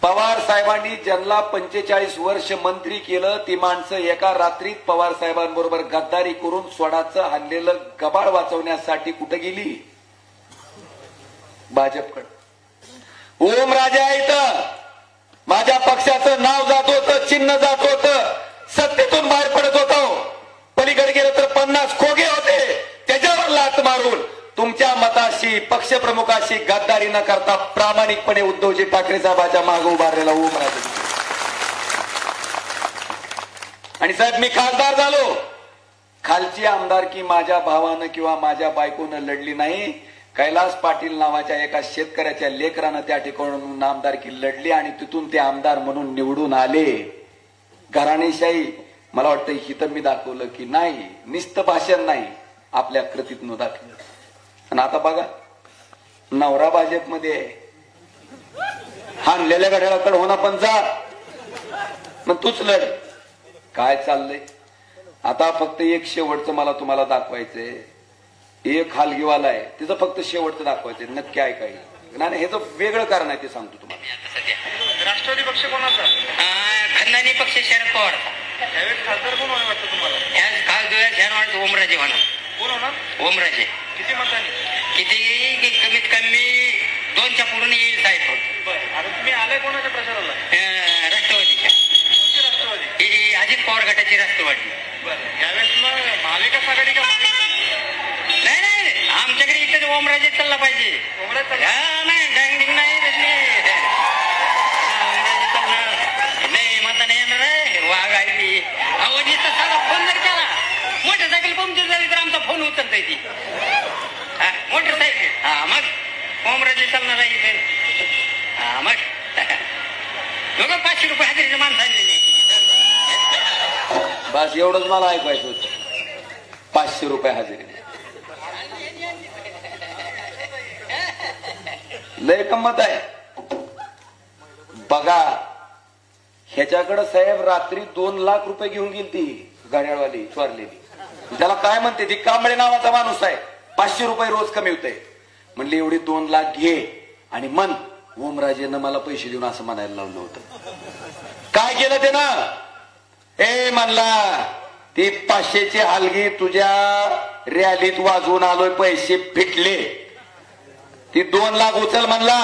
पवार साहेबांनी ज्यांना 45 वर्ष मंत्री केलं, ती माणसं एका रात्रीत पवार साहेबांबरोबर गद्दारी करून स्वडाचं हल्लेलं गबाळ वाचवण्यासाठी कुठं गेली? भाजपकडे. ओमराजे आहेत, माझ्या पक्षाचं नाव जात होतं, चिन्ह जात होतं, सत्तेतून बाहेर पडत होतो. पलीकडे गेलं तर 50 खोगे होते, त्याच्यावर लात मारून तुमच्या मताशी, पक्षप्रमुखाशी गद्दारी न करता प्रामाणिकपणे उद्धवजी ठाकरे साहेबांच्या मागे उभारलेला ओमराजे. आणि साहेब, मी खासदार झालो, खालची आमदारकी माझ्या भावानं किंवा माझ्या बायकोनं लढली नाही. कैलास पाटील नावाच्या एका शेतकऱ्याच्या लेकरानं त्या ठिकाणून आमदारकी लढली आणि तिथून ते आमदार म्हणून निवडून आले. घराणेशाही मला वाटतं हिथं मी दाखवलं की नाही, नुसतं भाषण नाही, आपल्या कृतीतून दाखवलं. आणि आता बघा, नवरा भाजपमध्ये आहे, हाणलेल्या घड्याळाकडे होणार पण जा, मग तूच लढ. काय चाललंय आता? फक्त एक शेवटचं मला तुम्हाला दाखवायचंय. एक हलगीवाला आहे, तिचं फक्त शेवटचं दाखवायचंय. नक्की ऐकाय नाही, हे तर वेगळं कारण आहे, ते सांगतो तुम्हाला. राष्ट्रवादी पक्ष कोणाचा? खंदानी पक्ष शरद पवार. त्यावेळेस खासदार कोण होणार वाटतं तुम्हाला? ध्यान वाटतं ओमराजे होणार. कोण होणार? ओमराजे. किती मतांनी? किती? कमीत कमी 2च्या पुढून येईल साहेब. बरं, आता तुम्ही आलाय कोणाच्या प्रचाराला? राष्ट्रवादीच्या. कोणती राष्ट्रवादी? ही अजित पवार गटाची राष्ट्रवादी. बरं, त्यावेळेस मग महाविकास आघाडी का? नाही नाही, आमच्याकडे इथे ओमराजे चालला पाहिजे. ओमराजे नाही, डँग नाही, ओमराजे चालणार नाही. मता नाही येणार आहे. वाघ आहे आवाजीचा साधा फोन जर केला, मोटरसायकल पंक्चर झाली तर आमचा फोन उचलता येते. मोटरसायकल मग ओमराजे चालणार आहे इथे. मग दोघं 500 रुपये हजेरीचं माणसं आणलेली. बस एवढंच मला ऐकायचं होतं. 500 रुपये हजेरी. लय गंमत आहे बघा. ह्याच्याकडे साहेब रात्री 2 लाख रुपये घेऊन गेली ती गाड्यावाली चोरलेली. त्याला काय म्हणते, ती कांबळे नावाचा माणूस आहे. 500 रुपये रोज कमी होते. म्हणले एवढी 2 लाख घे आणि मन ओमराजेनं मला पैसे देऊन असं म्हणायला लावलं होतं. काय केलं ते ना? ए म्हणला ती 500ची हलगी तुझ्या रॅलीत वाजवून आलोय, पैसे फिटले. ती 2 लाख उचल म्हणला.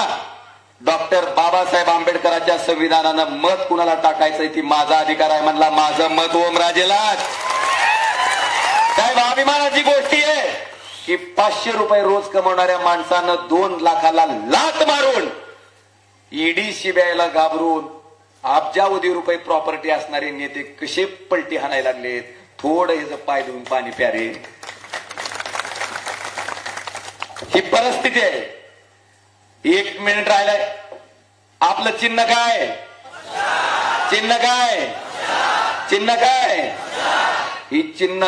डॉक्टर बाबासाहेब आंबेडकरांच्या संविधानानं मत कुणाला टाकायचंय ती माझा अधिकार आहे म्हणला. माझं मत ओमराजेलाच. साहेब अभिमानाची गोष्टी आहे की 500 रुपये रोज कमवणाऱ्या माणसानं 2 लाखाला लात मारून ईडी सीबीआयला घाबरून अब्जावधी रुपये प्रॉपर्टी असणारे नेते कसे पलटी हाणायला लागलेत. थोडं ह्याचं पाय देऊन पाणी प्यारे. ही परिस्थिती आहे. 1 मिनिट राहिलाय. आपलं चिन्ह काय? चिन्ह काय? चिन्ह काय? ही चिन्ह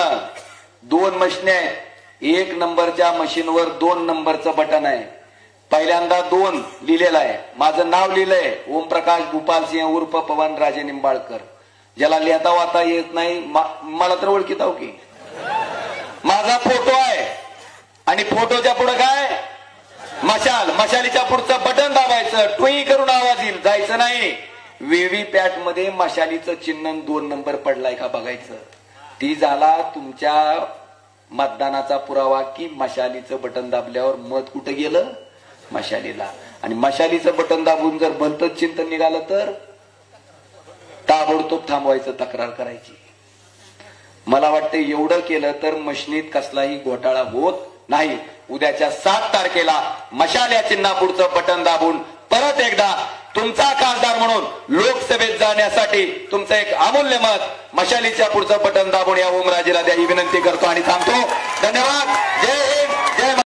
2 मशीन आहेत. 1 नंबरच्या मशीनवर 2 नंबरचं बटन आहे. पहिल्यांदा 2 लिहिलेलं आहे. माझं नाव लिहिलंय ओमप्रकाश भूपाल सिंह उर्फ पवन राजे निंबाळकर. ज्याला लिहिता वाता येत नाही मला तर ओळखीत आहो की. माझा फोटो आहे आणि फोटोच्या पुढे काय? मशाल. मशालीच्या पुढचं बटन दाबायचं. टुई करून आवाज येईल. जायचं नाही. व्हीव्हीपॅट मध्ये मशालीचं चिन्ह 2 नंबर पडलाय का बघायचं. ती झाला तुमच्या मतदानाचा पुरावा की मशालीचं बटन दाबल्यावर मत कुठे गेलं? मशालीला. आणि मशालीचं बटन दाबून जर भलतंच चिंतन निघालं तर ताबडतोब थांबवायचं, तक्रार करायची. मला वाटतं एवढं केलं तर मशनीत कसलाही घोटाळा होत नाही. उद्याच्या 7 तारखेला मशाल या चिन्हापुढचं बटन दाबून परत एकदा तुमचा खासदार म्हणून लोकसभेत जाण्यासाठी तुमचं एक अमूल्य मत मशालीच्या पुढचं बटन दाबून या ओमराजेला द्या ही विनंती करतो आणि थांबतो. धन्यवाद. जय हिंद. जय